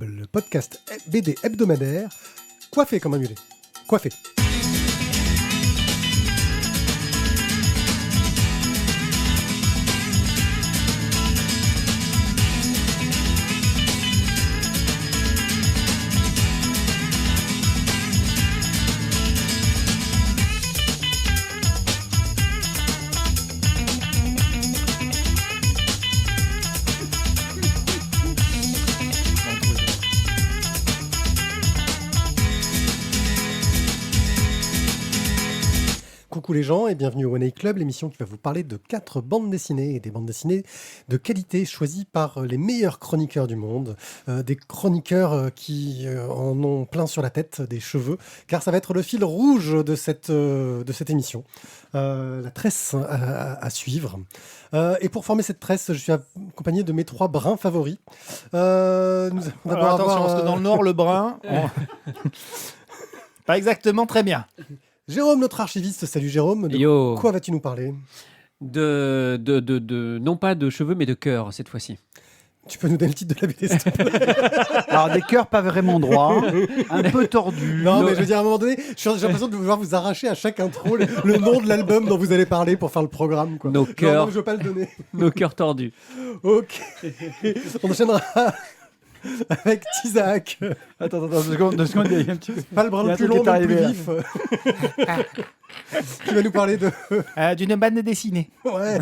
Le podcast BD hebdomadaire, coiffé comme un mulet. Coiffé. Coucou les gens et bienvenue au One A Club, l'émission qui va vous parler de 4 bandes dessinées et des bandes dessinées de qualité choisies par les meilleurs chroniqueurs du monde, des chroniqueurs qui en ont plein sur la tête, des cheveux, car ça va être le fil rouge de cette émission, la tresse à suivre. Et pour former cette tresse, je suis accompagné de mes 3 bruns favoris. Nous Alors attention, parce que dans le Nord, le brun, pas exactement très bien. Jérôme, notre archiviste. Salut Jérôme. De quoi vas-tu nous parler ? Non pas de cheveux, mais de cœur, cette fois-ci. Tu peux nous donner le titre de la BD, s'il te plaît ? Alors, des cœurs pas vraiment droits, un peu tordus. Non, mais je veux dire, à un moment donné, j'ai l'impression de vouloir vous arracher à chaque intro le nom de l'album dont vous allez parler pour faire le programme. Quoi. Nos cœurs. Non, je veux pas le donner. Nos cœurs tordus. Ok. On enchaînera avec Tizak. Attends, 2 secondes, il y a un petit peu. Pas le bras le plus long, mais le plus vif. Qui va nous parler de... D'une bande dessinée. Ouais.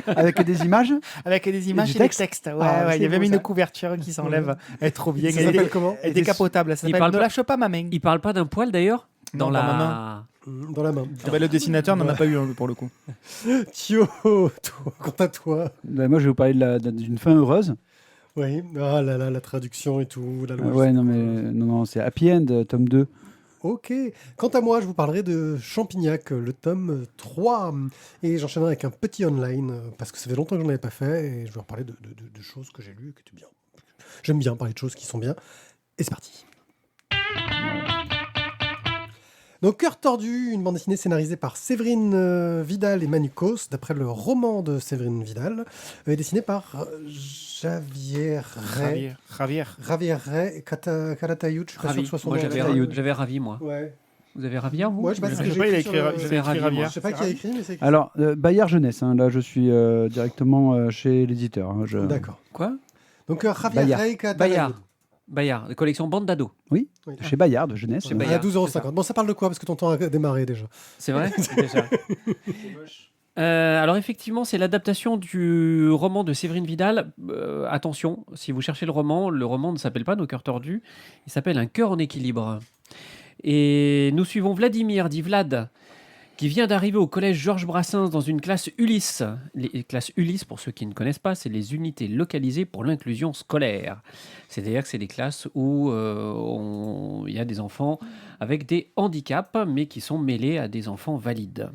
Avec des images ? Avec des images et des textes. Ouais, il y avait même une couverture qui s'enlève. Elle est trop bien. Ça s'appelle comment ? Elle est décapotable. Ça s'appelle Ne lâche pas ma main. Il parle pas d'un poil d'ailleurs ? Dans la ma main. Dans la main. Le dessinateur n'en a pas eu un pour le coup. Thio, quant à toi. Moi, je vais vous parler d'une fin heureuse. Oui, ah là là, la traduction et tout. La loi, Ouais, non, c'est Happy End, tome 2. Ok. Quant à moi, je vous parlerai de Champignac, le tome 3. Et j'enchaînerai avec un petit online, parce que ça fait longtemps que je n'en avais pas fait. Et je vais vous parler de choses que j'ai lues, qui étaient bien. J'aime bien parler de choses qui sont bien. Et c'est parti. Donc, Cœur tordu, une bande dessinée scénarisée par Séverine Vidal et Manu Cos, d'après le roman de Séverine Vidal, et dessinée par Javier Rey et Calatayud. Je suis pas sûr que ce soit son Moi, nom. j'avais Ravi, moi. Ouais. Vous avez Ravi, vous ? Ouais, je sais pas Je ce que sais pas, il a écrit j'ai Ravi, Ravière. moi. Je sais pas qui a écrit, mais c'est écrit. Alors, Bayard Jeunesse, là, je suis directement chez l'éditeur. D'accord. Quoi ? Donc, Javier Bayard. Rey et Calatayud. Bayard, la collection Bande d'ado. Oui, Oui. chez Bayard Jeunesse. Chez À Bayard. 12,50 €. Bon, ça parle de quoi ? Parce que ton temps a démarré déjà. C'est vrai ? Déjà. Alors effectivement, c'est l'adaptation du roman de Séverine Vidal. Attention, si vous cherchez le roman ne s'appelle pas Nos cœurs tordus, il s'appelle Un cœur en équilibre. Et nous suivons Vladimir, dit Vlad, qui vient d'arriver au collège Georges Brassens dans une classe Ulysse. Les classes Ulysse, pour ceux qui ne connaissent pas, c'est les unités localisées pour l'inclusion scolaire. C'est-à-dire que c'est des classes où il y a des enfants avec des handicaps, mais qui sont mêlés à des enfants valides.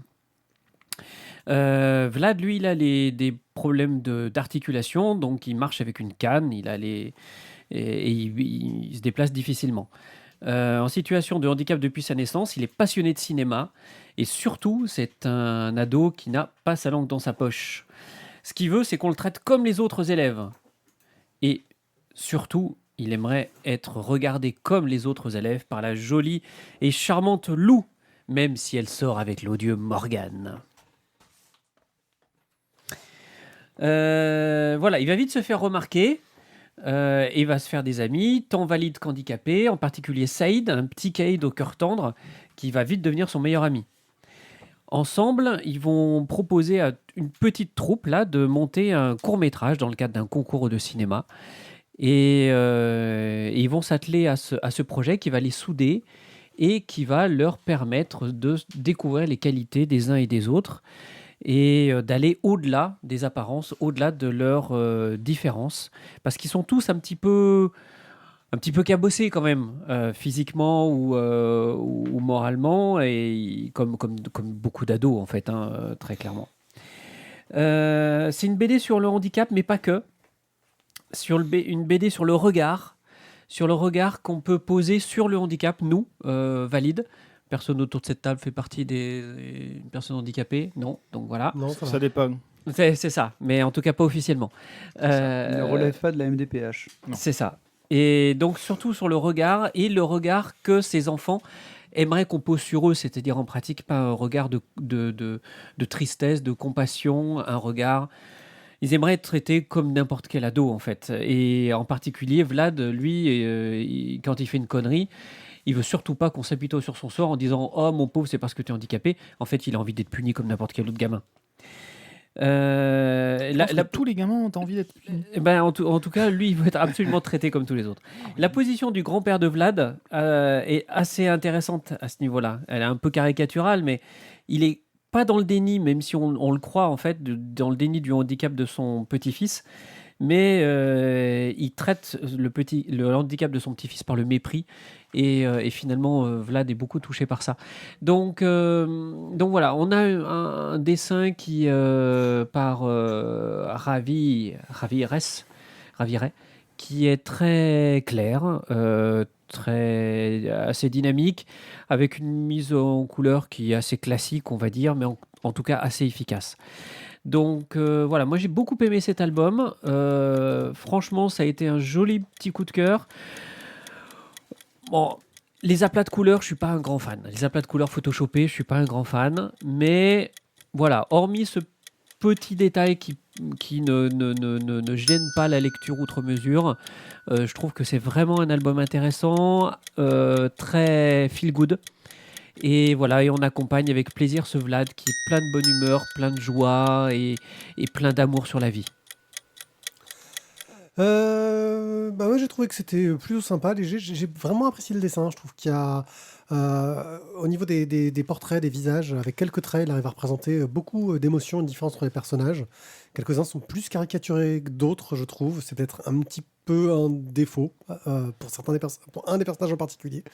Vlad, lui, il a des problèmes d'articulation, donc il marche avec une canne, il se déplace difficilement. En situation de handicap depuis sa naissance, il est passionné de cinéma et surtout, c'est un ado qui n'a pas sa langue dans sa poche. Ce qu'il veut, c'est qu'on le traite comme les autres élèves. Et surtout, il aimerait être regardé comme les autres élèves par la jolie et charmante Lou, même si elle sort avec l'odieux Morgane. Voilà, il va vite se faire remarquer. Et il va se faire des amis, tant valides qu'handicapés, en particulier Saïd, un petit caïd au cœur tendre, qui va vite devenir son meilleur ami. Ensemble, ils vont proposer à une petite troupe là, de monter un court-métrage dans le cadre d'un concours de cinéma. Et ils vont s'atteler à ce projet qui va les souder et qui va leur permettre de découvrir les qualités des uns et des autres et d'aller au-delà des apparences, au-delà de leurs différences, parce qu'ils sont tous un petit peu cabossés quand même, physiquement ou moralement, et comme beaucoup d'ados en fait, très clairement. C'est une BD sur le handicap, mais pas que. Une BD sur le regard qu'on peut poser sur le handicap, nous, valides. Personne autour de cette table fait partie des personnes handicapées, non, donc voilà. Non, Ça dépend. C'est ça, mais en tout cas pas officiellement. Ne relève pas de la MDPH. C'est ça. Et donc surtout sur le regard, et le regard que ces enfants aimeraient qu'on pose sur eux, c'est-à-dire en pratique pas un regard de tristesse, de compassion, un regard... Ils aimeraient être traités comme n'importe quel ado en fait. Et en particulier Vlad, lui, quand il fait une connerie, il veut surtout pas qu'on s'apitoie sur son sort en disant « Oh mon pauvre, c'est parce que tu es handicapé ». En fait, il a envie d'être puni comme n'importe quel autre gamin. Tous les gamins ont envie d'être punis. En tout cas, lui, il veut être absolument traité comme tous les autres. La position du grand-père de Vlad est assez intéressante à ce niveau-là. Elle est un peu caricaturale, mais il est pas dans le déni, même si on le croit en fait, dans le déni du handicap de son petit-fils. Mais il traite le handicap de son petit-fils par le mépris. Et finalement, Vlad est beaucoup touché par ça. Donc voilà, on a un dessin qui, par Ravi Ray, qui est très clair, assez dynamique, avec une mise en couleur qui est assez classique, on va dire, mais en tout cas assez efficace. Donc voilà, moi j'ai beaucoup aimé cet album. Franchement, ça a été un joli petit coup de cœur. Bon, les aplats de couleurs, je suis pas un grand fan. Les aplats de couleurs photoshopés, je suis pas un grand fan. Mais voilà, hormis ce petit détail qui ne gêne pas la lecture outre mesure, je trouve que c'est vraiment un album intéressant, très feel good. Et voilà, et on accompagne avec plaisir ce Vlad qui est plein de bonne humeur, plein de joie et plein d'amour sur la vie. Moi j'ai trouvé que c'était plutôt sympa, léger. J'ai vraiment apprécié le dessin. Je trouve qu'il y a, au niveau des portraits, des visages, avec quelques traits, il arrive à représenter beaucoup d'émotions et de différences entre les personnages. Quelques-uns sont plus caricaturés que d'autres, je trouve. C'est peut-être un petit peu un défaut pour un des personnages en particulier.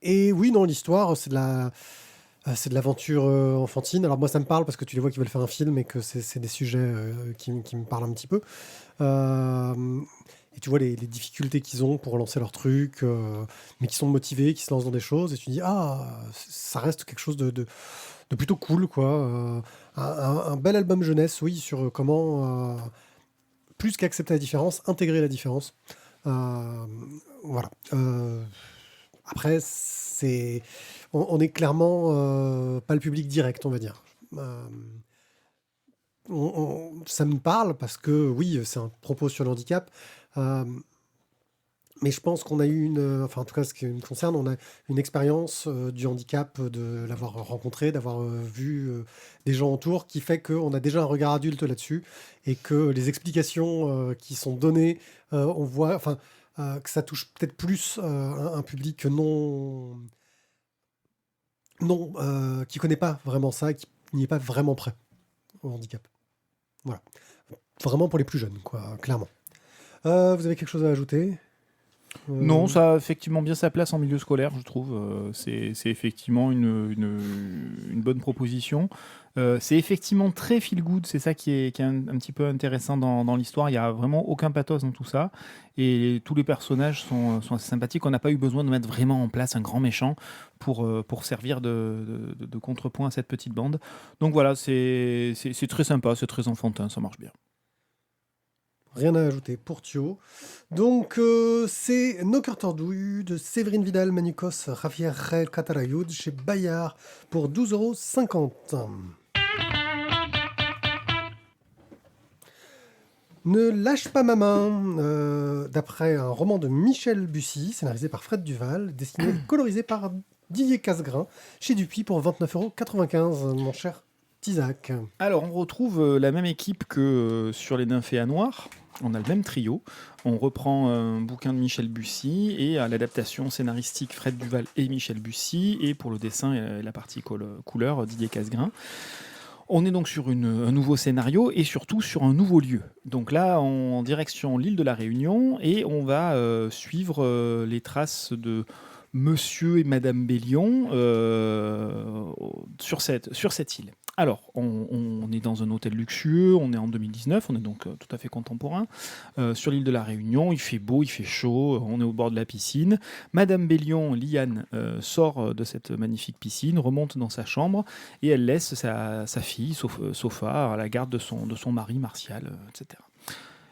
Et oui, non, l'histoire, c'est de l'aventure enfantine. Alors moi, ça me parle parce que tu les vois qui veulent faire un film et que c'est des sujets qui me parlent un petit peu. Et tu vois les difficultés qu'ils ont pour lancer leur truc, mais qui sont motivés, qui se lancent dans des choses. Et tu dis, ça reste quelque chose de plutôt cool, quoi. Un bel album jeunesse, oui, sur comment, plus qu'accepter la différence, intégrer la différence. Voilà. Après, on est clairement pas le public direct, on va dire. Ça me parle parce que oui, c'est un propos sur le handicap, mais je pense qu'on a eu enfin en tout cas ce qui me concerne, on a une expérience du handicap, de l'avoir rencontré, d'avoir vu des gens autour, qui fait qu'on a déjà un regard adulte là-dessus et que les explications qui sont données, on voit, enfin, que ça touche peut-être plus un public qui connaît pas vraiment ça, qui n'y est pas vraiment prêt au handicap. Voilà. Vraiment pour les plus jeunes, quoi, clairement. Vous avez quelque chose à ajouter ? Non, ça a effectivement bien sa place en milieu scolaire, je trouve. C'est effectivement une bonne proposition. C'est effectivement très feel good, c'est ça qui est un petit peu intéressant dans l'histoire. Il n'y a vraiment aucun pathos dans tout ça. Et tous les personnages sont assez sympathiques. On n'a pas eu besoin de mettre vraiment en place un grand méchant pour servir de contrepoint à cette petite bande. Donc voilà, c'est très sympa, c'est très enfantin, ça marche bien. Rien à ajouter pour Thio. Donc, c'est Nos Cœurs Tordus de Séverine Vidal, Manucos, Javier Rey, Catarayud chez Bayard pour 12,50 €. Ne lâche pas ma main, d'après un roman de Michel Bussy, scénarisé par Fred Duval, dessiné et colorisé par Didier Casgrain, chez Dupuis pour 29,95 €, mon cher Isaac. Alors, on retrouve la même équipe que sur Les Nymphéas Noirs. On a le même trio. On reprend un bouquin de Michel Bussy et à l'adaptation scénaristique Fred Duval et Michel Bussy. Et pour le dessin et la partie couleur, Didier Casgrain. On est donc sur un nouveau scénario et surtout sur un nouveau lieu. Donc là, en direction l'île de la Réunion, et on va suivre les traces de Monsieur et Madame Bellion sur cette île. Alors, on est dans un hôtel luxueux, on est en 2019, on est donc tout à fait contemporain. Sur l'île de la Réunion, il fait beau, il fait chaud, on est au bord de la piscine. Madame Bellion, Liane, sort de cette magnifique piscine, remonte dans sa chambre et elle laisse sa fille, Sofa, à la garde de son mari Martial, etc.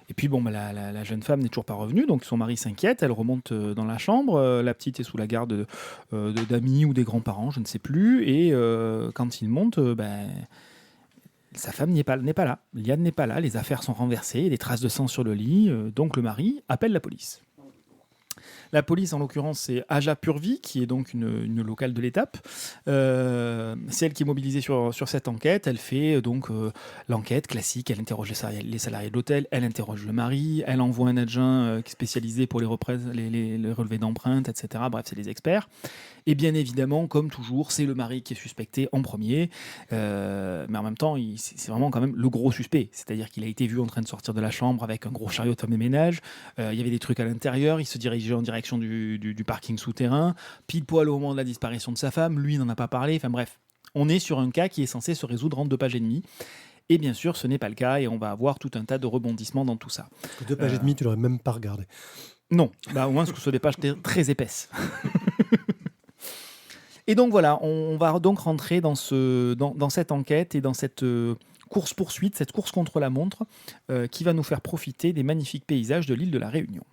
Et puis bon, la jeune femme n'est toujours pas revenue, donc son mari s'inquiète, elle remonte dans la chambre, la petite est sous la garde d'amis ou des grands-parents, je ne sais plus, et quand il monte, sa femme n'est pas là, Liane n'est pas là, les affaires sont renversées, il y a des traces de sang sur le lit, donc le mari appelle la police. La police, en l'occurrence, c'est Aja Purvi, qui est donc une locale de l'étape. C'est elle qui est mobilisée sur cette enquête. Elle fait donc l'enquête classique. Elle interroge les salariés de l'hôtel, elle interroge le mari, elle envoie un adjoint qui est spécialisé pour les relevés d'empreintes, etc. Bref, c'est des experts. Et bien évidemment, comme toujours, c'est le mari qui est suspecté en premier. Mais en même temps, c'est vraiment quand même le gros suspect. C'est-à-dire qu'il a été vu en train de sortir de la chambre avec un gros chariot de femme et ménage. Il y avait des trucs à l'intérieur. Il se dirigeait en direction du parking souterrain. Pile poil au moment de la disparition de sa femme. Lui, il n'en a pas parlé. Enfin bref, on est sur un cas qui est censé se résoudre en 2 pages et demie. Et bien sûr, ce n'est pas le cas. Et on va avoir tout un tas de rebondissements dans tout ça. 2 pages et demie, tu l'aurais même pas regardé. Non, au moins ce sont des pages très épaisses. Et donc voilà, on va donc rentrer dans cette enquête et dans cette course-poursuite, cette course contre la montre, qui va nous faire profiter des magnifiques paysages de l'île de la Réunion.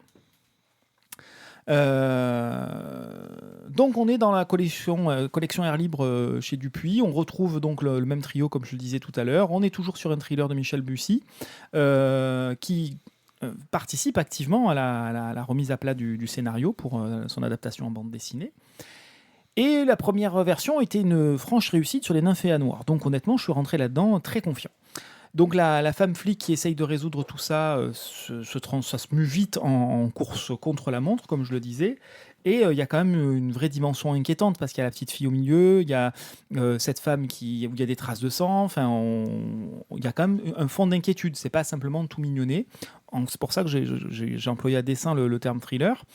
Donc on est dans la collection Air Libre chez Dupuis. On retrouve donc le même trio comme je le disais tout à l'heure. On est toujours sur un thriller de Michel Bussy qui participe activement à la remise à plat du scénario pour son adaptation en bande dessinée. Et la première version était une franche réussite sur les nymphées noires. Donc honnêtement, je suis rentré là-dedans très confiant. Donc la femme flic qui essaye de résoudre tout ça, ça se mue vite en course contre la montre, comme je le disais. Et il y a quand même une vraie dimension inquiétante parce qu'il y a la petite fille au milieu, il y a cette femme où il y a des traces de sang. Enfin, il y a quand même un fond d'inquiétude. C'est pas simplement tout mignonné. C'est pour ça que j'ai employé à dessein le terme thriller.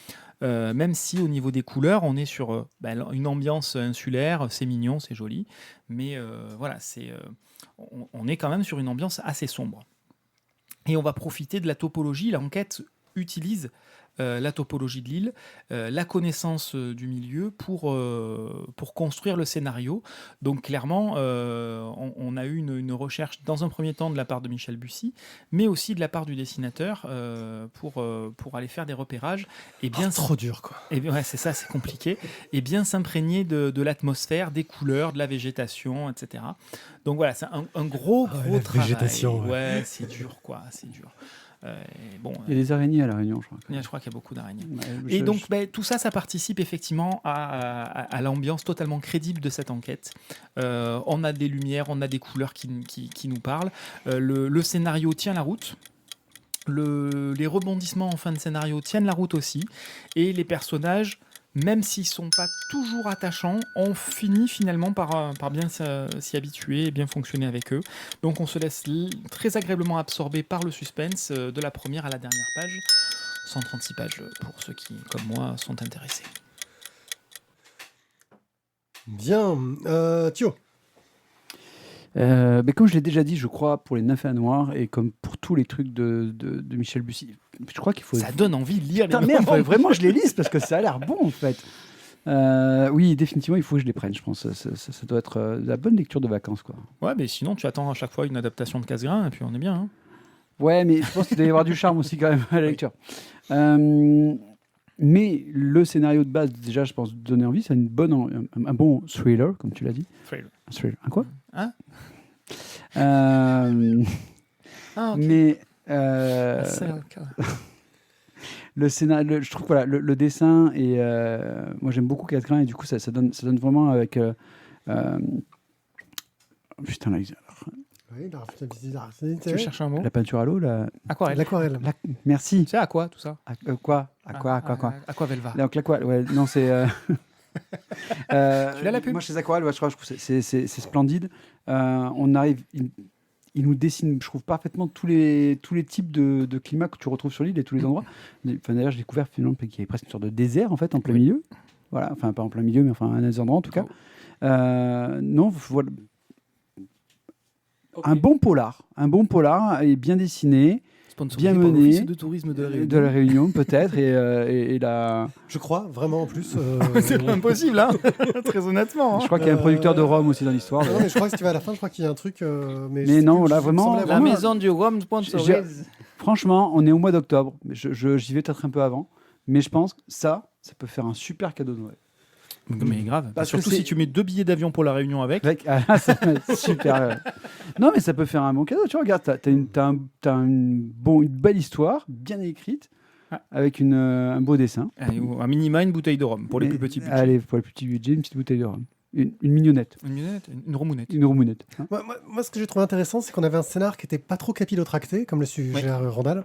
Même si au niveau des couleurs, on est sur une ambiance insulaire, c'est mignon, c'est joli. Mais voilà, on est quand même sur une ambiance assez sombre. Et on va profiter de la topologie. L'enquête utilise la topologie de l'île, la connaissance du milieu pour construire le scénario. Donc clairement, on a eu une recherche dans un premier temps de la part de Michel Bussy, mais aussi de la part du dessinateur pour aller faire des repérages. Et bien, trop dur, quoi. Et ouais, c'est ça, c'est compliqué. Et bien s'imprégner de l'atmosphère, des couleurs, de la végétation, etc. Donc voilà, c'est un gros la travail. végétation, ouais, c'est dur, quoi, c'est dur. Il y a des araignées à La Réunion, je crois. Je crois qu'il y a beaucoup d'araignées. Ouais, Et donc, tout ça, ça participe effectivement à l'ambiance totalement crédible de cette enquête. On a des lumières, on a des couleurs qui nous parlent. Le scénario tient la route. Les rebondissements en fin de scénario tiennent la route aussi. Et les personnages, même s'ils ne sont pas toujours attachants, on finit finalement par bien s'y habituer et bien fonctionner avec eux. Donc on se laisse très agréablement absorber par le suspense de la première à la dernière page. 136 pages pour ceux qui, comme moi, sont intéressés. Bien. Thio. Mais comme je l'ai déjà dit, je crois, pour les Nymphées noires et comme pour tous les trucs de Michel Bussy, je crois qu'il faut... Ça donne envie de lire. Putain, merde, vraiment, je les lise parce que ça a l'air bon, en fait. Oui, définitivement, il faut que je les prenne, je pense. Ça doit être la bonne lecture de vacances, quoi. Ouais, mais sinon, tu attends à chaque fois une adaptation de Casgrain et puis on est bien. Hein. Ouais, mais je pense qu'il doit y avoir du charme aussi, quand même, à la lecture. Mais le scénario de base, déjà, je pense, donner envie, c'est un bon thriller, comme tu l'as dit. Thriller. Un thriller. Un quoi? Hein? Okay. Mais le scénario, je trouve que le dessin et moi j'aime beaucoup Casgrain et du coup ça donne vraiment avec putain là, Oui, tu cherches un mot? la peinture à l'eau, Aquarelle. L'aquarelle. Tu Merci. sais à quoi tout ça? Quoi? Aquavelva. Donc l'aquarelle, ouais, non c'est Tu l'as la pub? moi chez Aquarelle, ouais, je trouve que c'est splendide. On arrive, il nous dessine, je trouve, parfaitement tous les types de climats que tu retrouves sur l'île et tous les endroits. Enfin, d'ailleurs, j'ai découvert finalement qu'il y avait presque une sorte de désert en fait en plein milieu. Voilà, enfin pas en plein milieu, mais enfin un des endroits en tout cas. Non, voilà. Okay. Un bon polar est bien dessiné, bien mené, de tourisme de la Réunion peut-être et la. Je crois vraiment en plus. C'est pas impossible, hein. Très honnêtement. Hein. Je crois qu'il y a un producteur de rhum aussi dans l'histoire. Non, mais je crois que si tu vas à la fin, je crois qu'il y a un truc. Mais non, là vraiment. La maison du rhum sponsorise. Franchement, on est au mois d'octobre. J'y vais peut-être un peu avant. Mais je pense que ça peut faire un super cadeau de Noël. Mais grave. Parce que Surtout c'est- si tu mets 2 billets d'avion pour la Réunion avec. Ça va être super. Non, mais ça peut faire un bon cadeau. Tu vois, regarde, t'as une belle histoire, bien écrite, Ah. avec un beau dessin. Allez, ou un minima, une bouteille de rhum pour les Et- plus petits budgets. Allez, pour les plus petits budgets, une petite bouteille de rhum. Une mignonnette. Une minette, une romounette. Une romounette. Hein. Moi, ce que j'ai trouvé intéressant, c'est qu'on avait un scénar qui était pas trop capillotracté, comme le suggère Randall,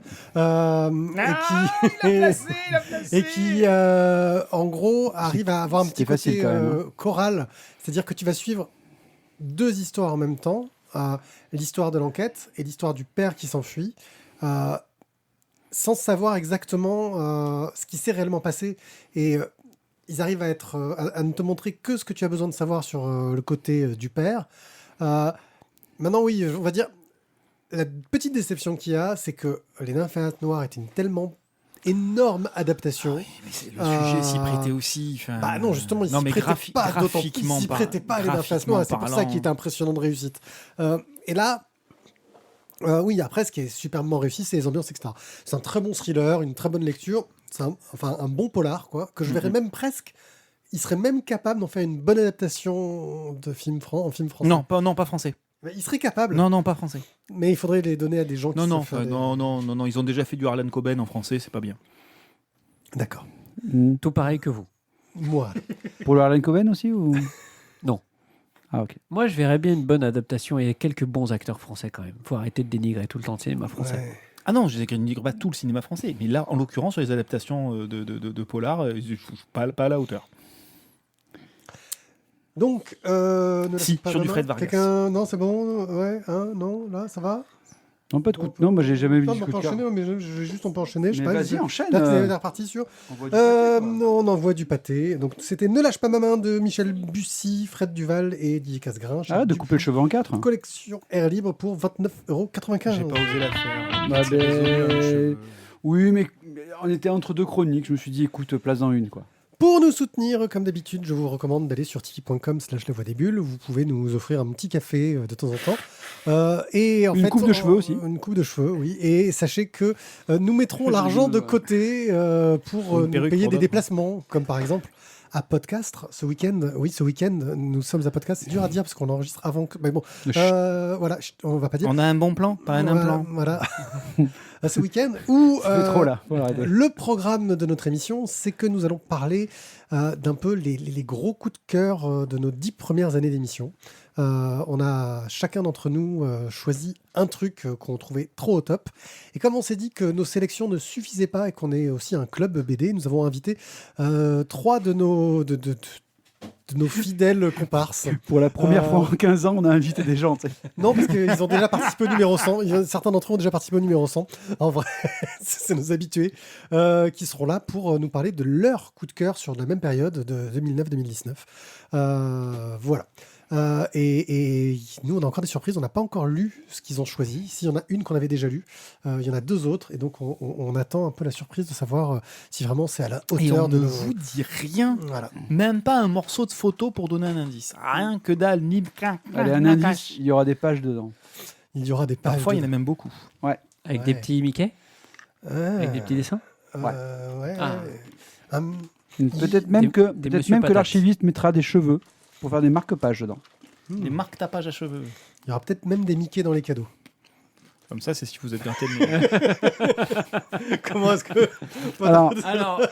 et qui, en gros, arrive à avoir un petit C'était facile, côté quand même, choral. C'est-à-dire que tu vas suivre 2 histoires en même temps, l'histoire de l'enquête et l'histoire du père qui s'enfuit, sans savoir exactement ce qui s'est réellement passé. Et ils arrivent à ne te montrer que ce que tu as besoin de savoir sur le côté du père. Maintenant, oui, on va dire, la petite déception qu'il y a, c'est que Les Nymphéates Noires est une tellement énorme adaptation. Mais le sujet s'y prêtait aussi. Bah non, justement, ils non, s'y mais prêtaient pas, d'autant plus graphiquement ils s'y prêtaient pas à Les Nymphéates graphiquement Noires, c'est pour ça parlant. qu'il était impressionnant de réussite. Et là, oui, après, ce qui est superbement réussi, c'est les ambiances, etc. C'est un très bon thriller, une très bonne lecture, c'est un bon polar, quoi, que je verrais même presque. Il serait même capable d'en faire une bonne adaptation de film en film français. Non, pas français. Mais il serait capable, Non, pas français. mais il faudrait les donner à des gens qui savent faire des- Non, ils ont déjà fait du Harlan Coben en français, c'est pas bien. D'accord. Tout pareil que vous. Moi. Pour le Harlan Coben aussi ou... Non. Ah, ok. Moi, je verrais bien une bonne adaptation et quelques bons acteurs français quand même. Faut arrêter de dénigrer tout le temps le cinéma français. Ouais. Ah non, je ne dis pas tout le cinéma français, mais là, en l'occurrence, sur les adaptations de polar, ils ne sont pas à la hauteur. Donc, ne Si, lâche pas sur la du main. Fred Vargas. Quelqu'un... Non, c'est bon. Ouais, hein, non, là, ça va. Non, pas de coup de... Non, moi j'ai jamais vu Non, de on coup peut de cœur. enchaîner, mais on peut enchaîner. Je sais Mais pas, vas-y, enchaîne. Là, tu es reparti sur. On voit du pâté, quoi. On envoie du pâté. Donc, c'était Ne lâche pas ma main de Michel Bussy, Fred Duval et Didier Casgrain. Ah, de couper le cheveu en 4. Collection Air Libre pour 29,95 J'ai €. pas osé la faire. Bah, C'est désolé, ben, hein, je- Oui, mais on était entre 2 chroniques. Je me suis dit, écoute, place dans une, quoi. Pour nous soutenir, comme d'habitude, je vous recommande d'aller sur tiki.com/la voix des bulles. Vous pouvez nous offrir un petit café de temps en temps. Et en Une fait, coupe de cheveux aussi. Une coupe de cheveux, oui. Et sachez que nous mettrons l'argent de côté pour Une nous perruque payer pour des d'autres. déplacements, comme par exemple à Podcast ce week-end. Oui, ce week-end, nous sommes à Podcast. C'est dur à dire parce qu'on enregistre avant que. Mais bon, voilà, on va pas dire. On a un bon plan, pas un implant. Voilà. Ce week-end où Ça fait trop là. Faut arrêter. le programme de notre émission, c'est que nous allons parler d'un peu les gros coups de cœur de nos 10 premières années d'émission. On a chacun d'entre nous choisi un truc qu'on trouvait trop au top. Et comme on s'est dit que nos sélections ne suffisaient pas et qu'on est aussi un club BD, nous avons invité 3 de nos fidèles comparses. Pour la première fois en 15 ans, on a invité des gens. Tu sais. Non, parce qu'ils ont déjà participé au numéro 100. Certains d'entre eux ont déjà participé au numéro 100. En vrai, c'est nos habitués qui seront là pour nous parler de leur coup de cœur sur la même période de 2009-2019. Voilà. Et nous, on a encore des surprises. On n'a pas encore lu ce qu'ils ont choisi. S'il y en a une qu'on avait déjà lue, il y en a 2 autres. Et donc, on attend un peu la surprise de savoir si vraiment c'est à la Et hauteur on de ne nos... vous dit rien, Voilà. même pas un morceau de photo pour donner un indice. Rien que dalle, ni Allez, un indice, il y aura des pages dedans. Il y aura des pages. Parfois, il y en a même beaucoup. Avec des Ouais. petits Mickey. Ouais. Avec des petits dessins. Ouais. Ah. Peut-être même des que Monsieur Patate. l'archiviste mettra des cheveux pour faire des marque-pages dedans. Les marques tapage à cheveux. Il y aura peut-être même des Mickey dans les cadeaux. Comme ça, c'est si vous êtes gâtés de Comment est-ce que... Alors,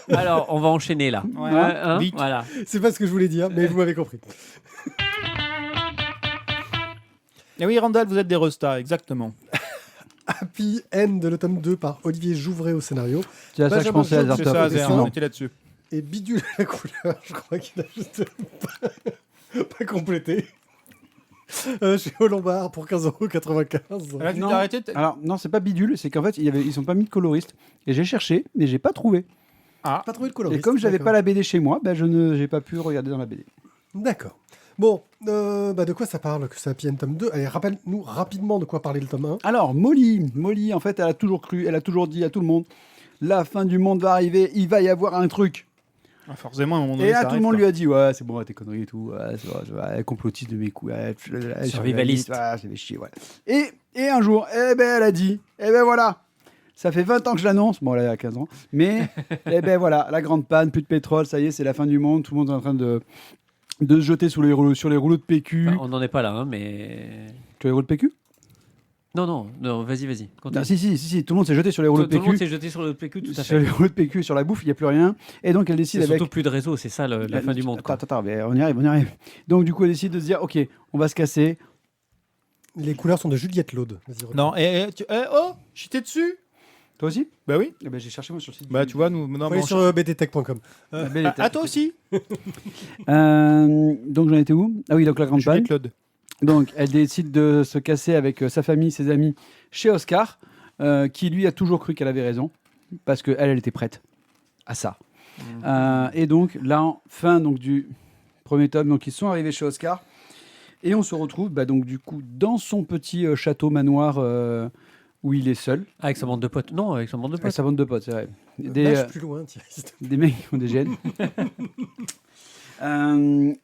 Alors, on va enchaîner là. Ouais. Hein, Vite. voilà. C'est pas ce que je voulais dire, mais vous m'avez compris. Et oui, Randall, vous êtes des restas, exactement. Happy End de l'automne 2 par Olivier Jouvray au scénario. c'est à ça que je pensais à Benjamin C'est Top, ça, Azertov. effectivement. on était là-dessus. Et Bidule la couleur, je crois qu'il a juste pas complété. Chez Au Lombard pour 15,95 €. Là, tu Non. t'es arrêté. Alors, non, c'est pas bidule, c'est qu'en fait, ils sont pas mis de coloriste. Et j'ai cherché, mais j'ai pas trouvé. Ah, Pas trouvé de Et coloriste. comme j'avais d'accord. pas la BD chez moi, ben j'ai pas pu regarder dans la BD. D'accord. Bon, de quoi ça parle que c'est Happy End tome 2 ? Allez, rappelle-nous rapidement de quoi parlait le tome 1. Alors, Molly, en fait, elle a toujours cru, elle a toujours dit à tout le monde, la fin du monde va arriver, il va y avoir un truc. forcément, à un moment donné, Et là, ça tout le arrive, monde quoi. lui a dit, ouais, c'est bon, tes conneries et tout, ouais, c'est vrai, elle complotiste de mes coups, Survivaliste. ouais, ça fait chier, ouais. Et un jour, eh ben, elle a dit, eh ben voilà, Ça fait 20 ans que je l'annonce. Bon, là, il y a 15 ans. Mais, eh ben voilà, la grande panne, plus de pétrole, ça y est, c'est la fin du monde. Tout le monde est en train de se jeter sur les rouleaux de PQ. Enfin, on n'en est pas là, hein, mais. Tu as les rouleaux de PQ? Non, vas-y. Continue. Ah, si, tout le monde s'est jeté sur les rouleaux de Tout le monde PQ. s'est jeté sur le PQ, tout à Sur fait. les rouleaux de PQ, sur la bouffe, il n'y a plus rien. Et donc, elle décide C'est avec. surtout plus de réseau, c'est ça la fin du monde. Quoi. Attends, mais on y arrive. Donc, du coup, elle décide de se dire, ok, on va se casser. Les couleurs sont de Juliette Laude. Vas-y, reprends. Non, oh, j'étais dessus. Toi aussi? Bah oui. Eh ben, j'ai cherché moi sur le site. Bah tu vois, nous. Non, Faut mais aller sur bdtech.com. toi aussi. Donc, j'en étais où? Ah oui, donc la grande panne. Juliette Claude. Donc, elle décide de se casser avec sa famille, ses amis, chez Oscar, qui lui a toujours cru qu'elle avait raison, parce qu'elle était prête à ça. Et donc, là, fin donc, du premier tome, donc ils sont arrivés chez Oscar, et on se retrouve donc, du coup, dans son petit château manoir où il est seul. Avec sa bande de potes. Non, avec sa bande de Avec potes. sa bande de potes, c'est vrai. Nage plus loin, Thierry. Des mecs qui ont des gènes.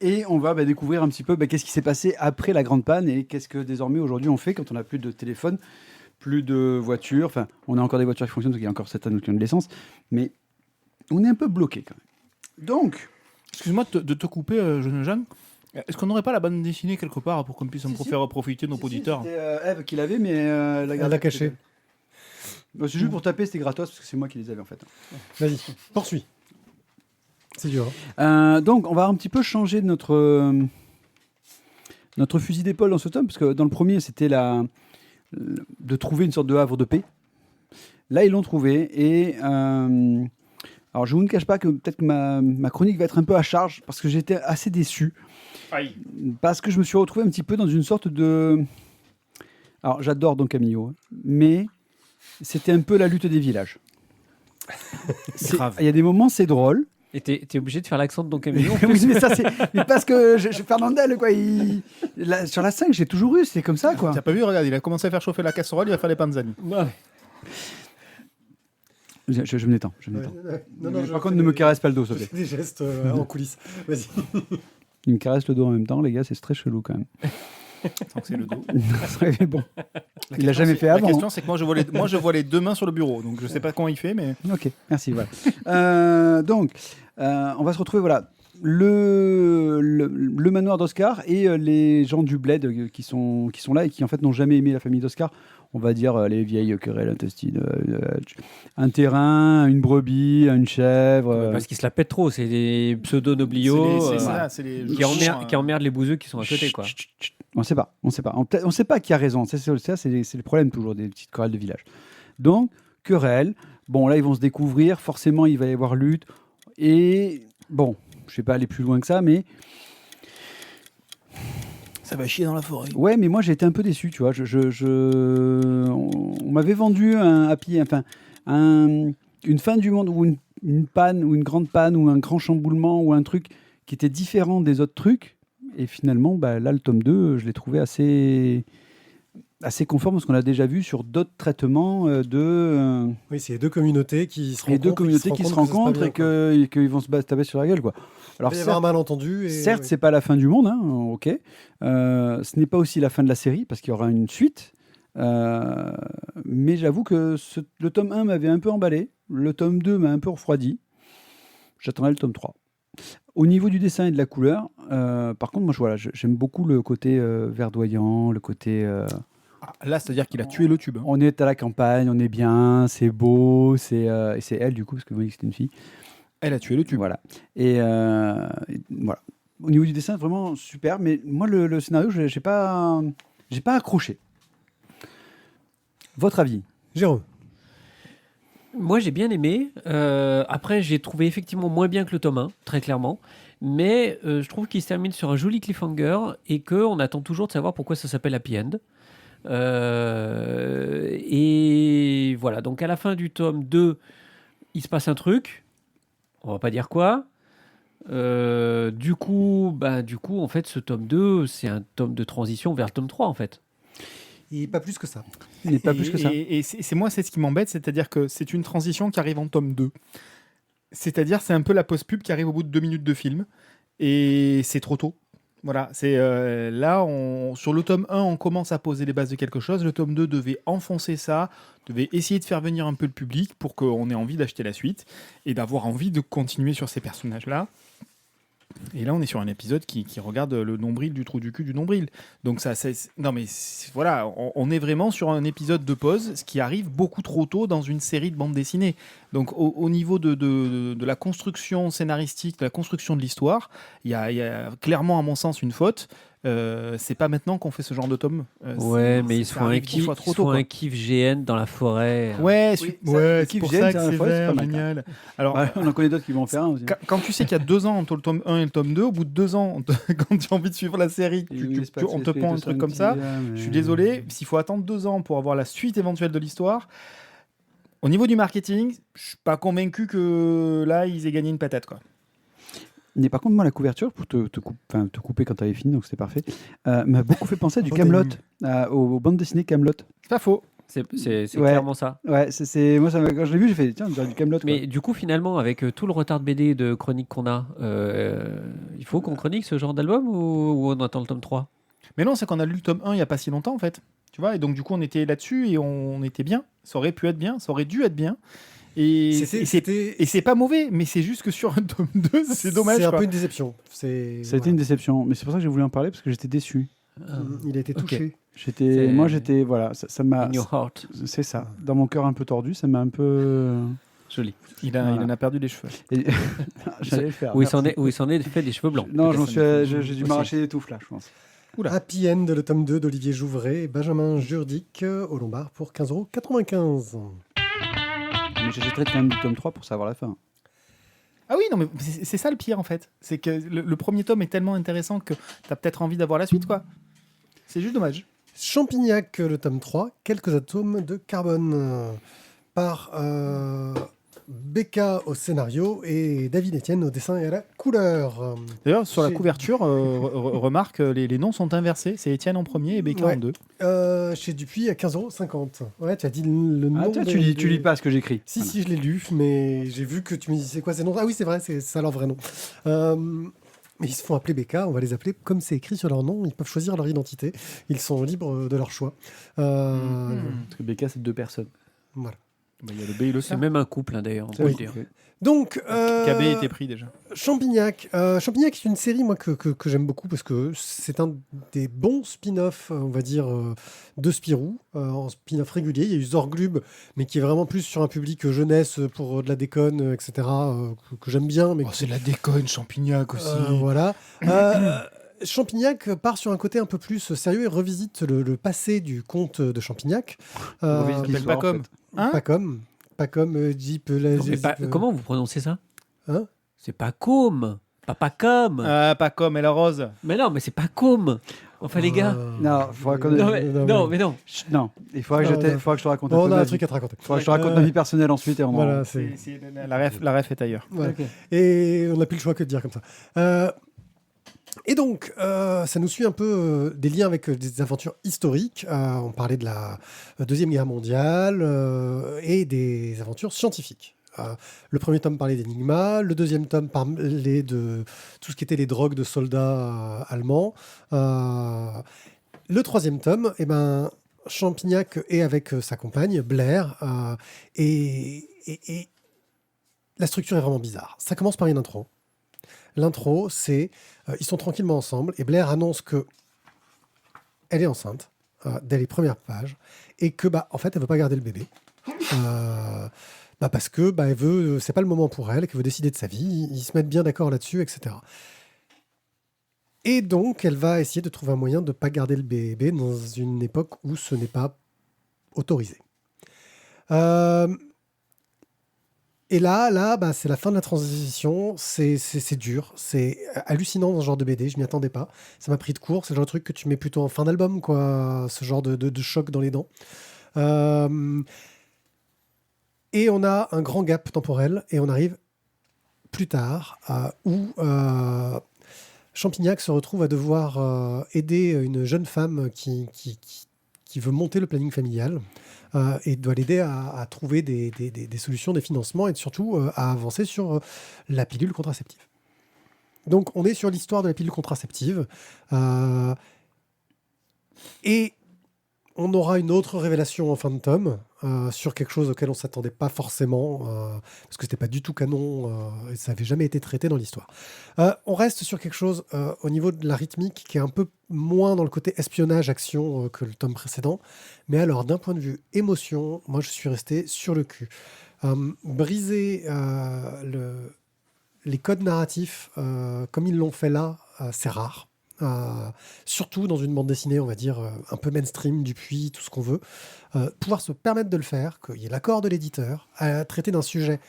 Et on va découvrir un petit peu qu'est-ce qui s'est passé après la grande panne et qu'est-ce que désormais aujourd'hui on fait quand on n'a plus de téléphone, plus de voitures. Enfin, on a encore des voitures qui fonctionnent parce qu'il y a encore certaines qui ont de l'essence, mais on est un peu bloqué quand même. Donc, excuse-moi de te couper, jeune Jeanne. Est-ce qu'on n'aurait pas la bande dessinée quelque part pour qu'on puisse en faire profiter nos auditeurs? C'était Eve qui l'avait, mais elle l'a caché. C'est juste pour taper, c'était gratos parce que c'est moi qui les avais en fait. Vas-y, poursuis. C'est dur. Hein. Donc, on va un petit peu changer notre fusil d'épaule dans ce tome, parce que dans le premier, c'était de trouver une sorte de havre de paix. Là, ils l'ont trouvé. Et alors, je ne vous cache pas que peut-être que ma chronique va être un peu à charge, parce que j'étais assez déçu. Aïe. Parce que je me suis retrouvé un petit peu dans une sorte de... Alors, j'adore Don Camillo, mais c'était un peu la lutte des villages. Grave. Il y a des moments, c'est drôle. Et t'es obligé de faire l'accent de Don Camillo. Oui, mais ça, c'est mais parce que Fernandel, quoi, sur la 5, j'ai toujours eu, c'est comme ça, quoi. T'as pas vu, regarde, il a commencé à faire chauffer la casserole, il va faire les panzani. Je me détends. Non, Par contre, ne me caresse pas le dos, s'il te plaît. Des gestes en coulisses. Vas-y. Il me caresse le dos en même temps, les gars, c'est très chelou quand même. Tant que c'est le dos. Mais bon, il l'a jamais fait avant. La question, c'est que moi, je vois les deux mains sur le bureau, donc je sais pas comment il fait, mais. Ok, merci. Voilà. Donc, on va se retrouver, voilà, le manoir d'Oscar et les gens du bled qui sont là et qui en fait n'ont jamais aimé la famille d'Oscar. On va dire les vieilles querelles intestines, un terrain, une brebis, une chèvre. Parce qu'ils se la pètent trop, c'est des pseudo-nobliaux qui emmerdent les bouseux qui sont à côté. Quoi. On sait pas. On sait pas qui a raison. C'est le problème toujours des petites querelles de village. Donc, querelle. Bon, là, ils vont se découvrir. Forcément, il va y avoir lutte. Et bon, je vais pas aller plus loin que ça, mais... Ça va chier dans la forêt. Ouais, mais moi j'ai été un peu déçu, tu vois. On m'avait vendu une fin du monde ou une panne ou une grande panne ou un grand chamboulement ou un truc qui était différent des autres trucs. Et finalement, là, le tome 2, je l'ai trouvé assez conforme à ce qu'on a déjà vu sur d'autres traitements de... Oui, c'est les deux communautés qui se rencontrent. Les deux communautés qui se rencontrent et qu'ils vont se taper sur la gueule, quoi. Alors, il va y avoir un malentendu. Certes, c'est pas la fin du monde, hein, ok. Ce n'est pas aussi la fin de la série, parce qu'il y aura une suite. Mais j'avoue que le tome 1 m'avait un peu emballé. Le tome 2 m'a un peu refroidi. J'attendrai le tome 3. Au niveau du dessin et de la couleur, par contre, moi, j'aime beaucoup le côté verdoyant, le côté... Là, c'est-à-dire qu'il a tué le tube. Hein. On est à la campagne, on est bien, c'est beau, et c'est elle, du coup, parce que vous voyez que c'était une fille. Elle a tué le tube. Voilà. Et voilà. Au niveau du dessin, vraiment super. Mais moi, le scénario, j'ai pas accroché. Votre avis, Jérôme? Moi, j'ai bien aimé. Après, j'ai trouvé effectivement moins bien que le tome 1, très clairement. Mais je trouve qu'il se termine sur un joli cliffhanger et qu'on attend toujours de savoir pourquoi ça s'appelle Happy End. Et voilà. Donc, à la fin du tome 2, il se passe un truc. On va pas dire quoi. Du coup, en fait, ce tome 2, c'est un tome de transition vers le tome 3, en fait. Et pas plus que ça. il n'est pas plus que ça. Et c'est moi, c'est ce qui m'embête, c'est-à-dire que c'est une transition qui arrive en tome 2. C'est-à-dire, c'est un peu la post-pub qui arrive au bout de 2 minutes de film. Et c'est trop tôt. Voilà, c'est là, sur le tome 1, on commence à poser les bases de quelque chose. Le tome 2 devait enfoncer ça, devait essayer de faire venir un peu le public pour qu'on ait envie d'acheter la suite et d'avoir envie de continuer sur ces personnages-là. Et là, on est sur un épisode qui regarde le nombril du trou du cul du nombril. Donc ça, non mais voilà, on est vraiment sur un épisode de pause, ce qui arrive beaucoup trop tôt dans une série de bandes dessinées. Donc au niveau de la construction scénaristique, de la construction de l'histoire, il y a clairement, à mon sens, une faute. C'est pas maintenant qu'on fait ce genre de tome. Ouais, mais ils se ça font un arrive 10 fois kiff, trop tôt, quoi. GN dans la forêt. Ouais, Oui, ouais, le c'est kiff pour GN, ça c'est que un c'est fois, c'est vert, pas mal, génial. Alors, Ouais, on en connaît d'autres qui vont en faire un aussi. quand tu sais qu'il y a 2 ans entre le tome 1 et le tome 2, au bout de 2 ans, quand tu as envie de suivre la série, on te pond un truc comme ça. Je suis désolé, s'il faut attendre 2 ans pour avoir la suite éventuelle de l'histoire, au niveau du marketing, je suis pas convaincu que là, ils aient gagné une patate, quoi. Mais par contre, moi, la couverture, pour te couper quand tu avais fini, donc c'était parfait, m'a beaucoup fait penser à du Oh, Camelot, aux bandes dessinées Camelot. C'est pas faux. C'est Ouais. clairement ça. Ouais, moi, quand je l'ai vu, j'ai fait tiens, on dirait du Camelot. Mais du coup, finalement, avec tout le retard de BD et de chronique qu'on a, il faut qu'on chronique ce genre d'album ou on attend le tome 3? Mais non, c'est qu'on a lu le tome 1 il y a pas si longtemps, en fait. Tu vois, et donc du coup, on était là-dessus et on était bien. Ça aurait pu être bien, ça aurait dû être bien. Et c'est pas mauvais, mais c'est juste que sur un tome 2, c'est dommage. C'est un quoi. peu une déception. Ça a été une déception, mais c'est pour ça que j'ai voulu en parler parce que j'étais déçu. Il a été touché. Moi, j'étais voilà, ça m'a. In your heart. C'est ça. Dans mon cœur un peu tordu, ça m'a un peu. Joli. Il en a perdu les cheveux. Et- J'allais le faire. Où il s'en est fait des cheveux blancs. Non, Peut-être. j'ai dû m'arracher des touffes là, je pense. Happy End, le tome 2 d'Olivier Jouvray et Benjamin Jurdic au Lombard pour 15,95 €. Mais j'achèterai quand même du tome 3 pour savoir la fin. Ah oui, non, mais c'est ça le pire, en fait. C'est que le premier tome est tellement intéressant que t'as peut-être envie d'avoir la suite, quoi. C'est juste dommage. Champignac, le tome 3, quelques atomes de carbone par Becca au scénario et David Etienne au dessin et à la couleur. D'ailleurs, sur la Chez- couverture, remarque, les noms sont inversés. C'est Étienne en premier et Becca Ouais. en 2. Chez Dupuis à 15,50 €. Ouais, tu as dit le nom. Ah, tu lis pas ce que j'écris. Si, Voilà. si, je l'ai lu, mais j'ai vu que tu me disais c'est quoi ces noms. Ah oui, c'est vrai, c'est ça leur vrai nom. Mais ils se font appeler Becca, on va les appeler comme c'est écrit sur leur nom, ils peuvent choisir leur identité, ils sont libres de leur choix. Parce que BK, c'est 2 personnes. Voilà. Il y a le B et le C. C'est même un couple, hein, d'ailleurs. on peut Oui. le dire. Donc, KB était pris déjà. Champignac. Champignac, c'est une série moi, que j'aime beaucoup parce que c'est un des bons spin-offs, on va dire, de Spirou, en spin-off régulier. Il y a eu Zorglub, mais qui est vraiment plus sur un public jeunesse pour de la déconne, etc., que j'aime bien. Mais c'est de la déconne, Champignac aussi. voilà. Champignac part sur un côté un peu plus sérieux et revisite le passé du conte de Champignac. Revisite s'appelle pas comme. Hein Pas comme Jeep. Non, mais comment vous prononcez ça? Hein? C'est pas comme. Pas comme. Ah, pas comme, elle rose. Mais non, mais c'est pas comme. Enfin, les gars. Non, il faudra qu'on- Non, mais non. Non, il faudra que je te raconte un On peu a ma un vie. truc à te raconter. Il faudra que je te raconte ma vie personnelle ensuite et on en- Voilà, La ref est ailleurs. voilà. Ok. Et on n'a plus le choix que de dire comme ça. Et donc, ça nous suit un peu des liens avec des aventures historiques. On parlait de la Deuxième Guerre mondiale et des aventures scientifiques. Le premier tome parlait d'Enigma, le deuxième tome parlait de tout ce qui était les drogues de soldats allemands. Le troisième tome, Champignac est avec sa compagne, Blair, et la structure est vraiment bizarre. Ça commence par une intro. L'intro, c'est ils sont tranquillement ensemble et Blair annonce que elle est enceinte dès les premières pages et que en fait elle veut pas garder le bébé parce que elle veut, c'est pas le moment pour elle, qu'elle veut décider de sa vie. Ils se mettent bien d'accord là-dessus, etc. Et donc elle va essayer de trouver un moyen de pas garder le bébé dans une époque où ce n'est pas autorisé. Et là, c'est la fin de la transition, c'est dur, c'est hallucinant dans ce genre de BD, je m'y attendais pas. Ça m'a pris de court, c'est le genre de truc que tu mets plutôt en fin d'album, quoi, ce genre de choc dans les dents. Et on a un grand gap temporel, et on arrive plus tard, où Champignac se retrouve à devoir aider une jeune femme qui veut monter le planning familial. Et doit l'aider à trouver des solutions, des financements et surtout à avancer sur la pilule contraceptive. Donc, on est sur l'histoire de la pilule contraceptive. Et on aura une autre révélation en fin de tome sur quelque chose auquel on ne s'attendait pas forcément, parce que ce n'était pas du tout canon et ça n'avait jamais été traité dans l'histoire. On reste sur quelque chose au niveau de la rythmique qui est un peu moins dans le côté espionnage-action que le tome précédent. Mais alors, d'un point de vue émotion, moi, je suis resté sur le cul. Briser les codes narratifs comme ils l'ont fait là, c'est rare. Surtout dans une bande dessinée, on va dire, un peu mainstream, Dupuis, tout ce qu'on veut. Pouvoir se permettre de le faire, qu'il y ait l'accord de l'éditeur, à traiter d'un sujet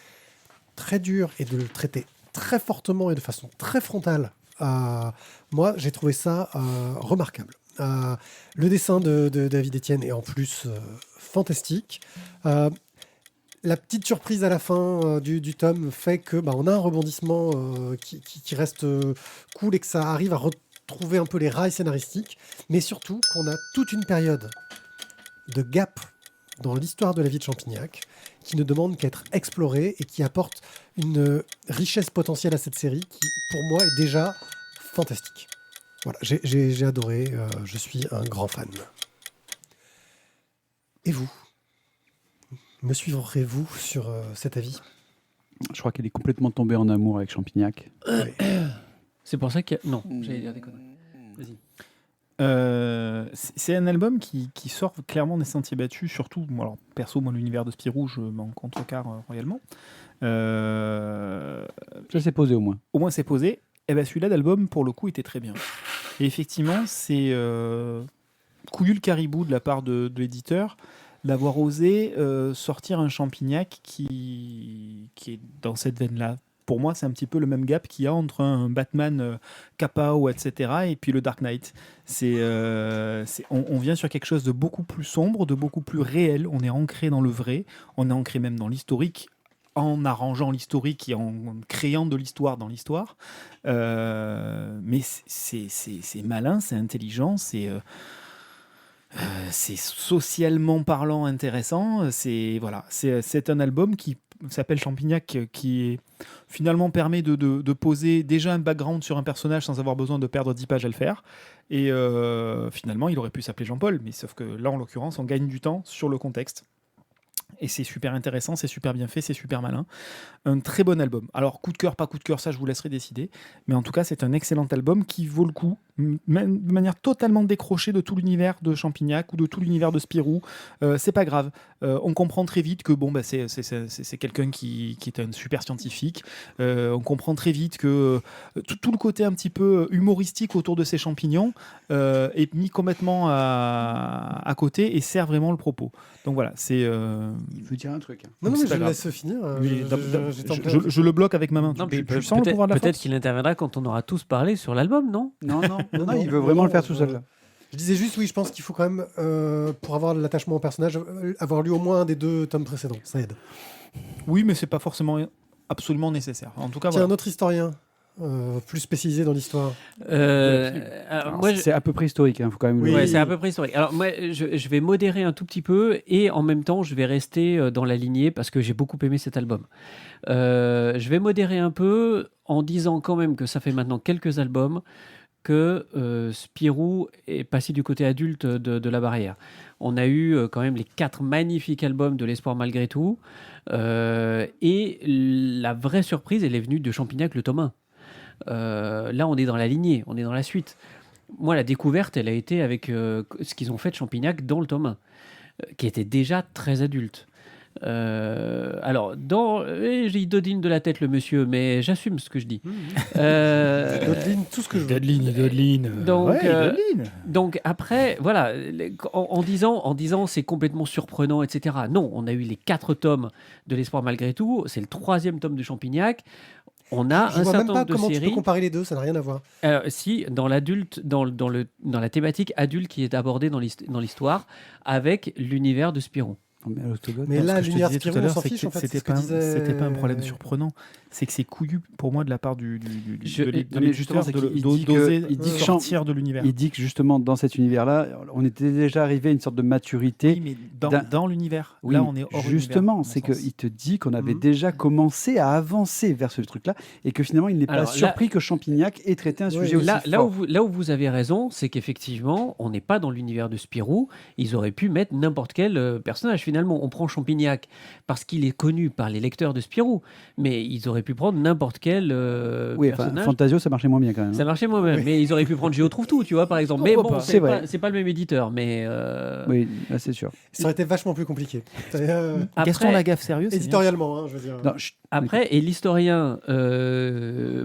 très dur et de le traiter très fortement et de façon très frontale. Moi, j'ai trouvé ça remarquable. Le dessin de David Etienne est en plus fantastique. La petite surprise à la fin du tome fait que on a un rebondissement qui reste cool et que ça arrive à retrouver un peu les rails scénaristiques, mais surtout qu'on a toute une période de gap dans l'histoire de la vie de Champignac qui ne demande qu'à être explorée et qui apporte une richesse potentielle à cette série qui, pour moi, est déjà fantastique. Voilà, j'ai adoré, je suis un grand fan. Et vous ? Me suivrez-vous sur cet avis ? Je crois qu'elle est complètement tombée en amour avec Champignac. C'est pour ça que... Non, j'allais dire des conneries. Vas-y. C'est un album qui sort clairement des sentiers battus, surtout, alors, perso, moi, l'univers de Spirou, je m'en contrecarre royalement. Ça s'est posé au moins. Au moins, c'est posé. Et ben celui-là d'album, pour le coup, était très bien. Et effectivement, c'est couillu le caribou de la part de l'éditeur d'avoir osé sortir un Champignac qui est dans cette veine-là. Pour moi, c'est un petit peu le même gap qu'il y a entre un Batman Kapao, etc., et puis le Dark Knight. On vient sur quelque chose de beaucoup plus sombre, de beaucoup plus réel. On est ancré dans le vrai, on est ancré même dans l'historique, en arrangeant l'historique et en créant de l'histoire dans l'histoire. Mais c'est malin, c'est intelligent, c'est socialement parlant intéressant. C'est un album qui s'appelle Champignac, qui finalement permet de poser déjà un background sur un personnage sans avoir besoin de perdre 10 pages à le faire. Et finalement, il aurait pu s'appeler Jean-Paul, mais sauf que là, en l'occurrence, on gagne du temps sur le contexte. Et c'est super intéressant, c'est super bien fait, c'est super malin. Un très bon album. Alors, coup de cœur, pas coup de cœur, ça je vous laisserai décider. Mais en tout cas, c'est un excellent album qui vaut le coup, de manière totalement décrochée de tout l'univers de Champignac ou de tout l'univers de Spirou. C'est pas grave. On comprend très vite que c'est quelqu'un qui est un super scientifique. On comprend très vite que tout le côté un petit peu humoristique autour de ces champignons est mis complètement à côté et sert vraiment le propos. Donc voilà, c'est... Il veut dire un truc. Non, mais c'est je pas le grave. laisse finir. Je le bloque avec ma main. Non, Tu mais sens le pouvoir de la peut-être force. qu'il interviendra quand on aura tous parlé sur l'album, non ? Non, il veut vraiment le faire tout seul. Je disais juste, oui, je pense qu'il faut quand même, pour avoir l'attachement au personnage, avoir lu au moins un des 2 tomes précédents. Ça aide. Oui, mais c'est pas forcément absolument nécessaire. En tout cas, Tiens, voilà. un autre historien, plus spécialisé dans l'histoire. Alors, moi, C'est à peu près historique, faut quand même Oui. Ouais, c'est à peu près historique. Alors moi, je vais modérer un tout petit peu et en même temps, je vais rester dans la lignée parce que j'ai beaucoup aimé cet album. Je vais modérer un peu en disant quand même que ça fait maintenant quelques albums que Spirou est passé du côté adulte de la barrière. On a eu quand même les 4 magnifiques albums de l'Espoir malgré tout. Et la vraie surprise, elle est venue de Champignac, le tome 1. Là, on est dans la lignée, on est dans la suite. Moi, la découverte, elle a été avec ce qu'ils ont fait de Champignac dans le tome 1, qui était déjà très adulte. Alors, j'ai Dodine de la tête, le monsieur, mais j'assume ce que je dis. Dodeline, tout ce que je veux. Dodeline. Donc, Ouais, Dodeline. Donc après, voilà, en disant c'est complètement surprenant, etc. Non, on a eu les 4 tomes de l'Espoir malgré tout. C'est le 3e tome de Champignac. On a Je un vois certain même pas nombre de comment tu séries. peux comparer les deux, ça n'a rien à voir. Si, dans l'adulte, dans la thématique adulte qui est abordée dans l'histoire, avec l'univers de Spirou. Mais à l'Autogoth, Mais Non, là, ce que je te l'univers disais tout Spirou, à on l'heure, s'en c'est fiche, que en fait. c'était c'est ce que pas, disait, c'était pas un problème surprenant. C'est que c'est couillu pour moi de la part de mais justement, l'éditeur c'est de qu'il dit d'oser que- il dit que sortir de l'univers. il dit que justement, dans cet univers-là, on était déjà arrivé à une sorte de maturité. Oui, mais d'un- dans l'univers. Oui, Là, on est hors justement, univers, c'est à mon sens. qu'il te dit qu'on avait Mhm. déjà commencé à avancer vers ce truc-là et que finalement, il n'est pas Alors, là- surpris que Champignac ait traité un Oui, sujet aussi Là fort. où vous avez raison, c'est qu'effectivement, on n'est pas dans l'univers de Spirou. Ils auraient pu mettre n'importe quel personnage. Finalement, on prend Champignac parce qu'il est connu par les lecteurs de Spirou, mais ils auraient pu prendre n'importe quel Oui, enfin, personnage. Fantasio, ça marchait moins bien quand même. Ça marchait moi-même, mais ils auraient pu prendre Géo Trouve Tout, tu vois, par exemple. Mais Pourquoi bon, pas. C'est c'est vrai. pas le même éditeur, mais Oui, là, c'est sûr. Ça aurait été vachement plus compliqué. Gaston Lagaffe, sérieux, c'est bien. Éditorialement, hein, je veux dire. Non, chut. après, et l'historien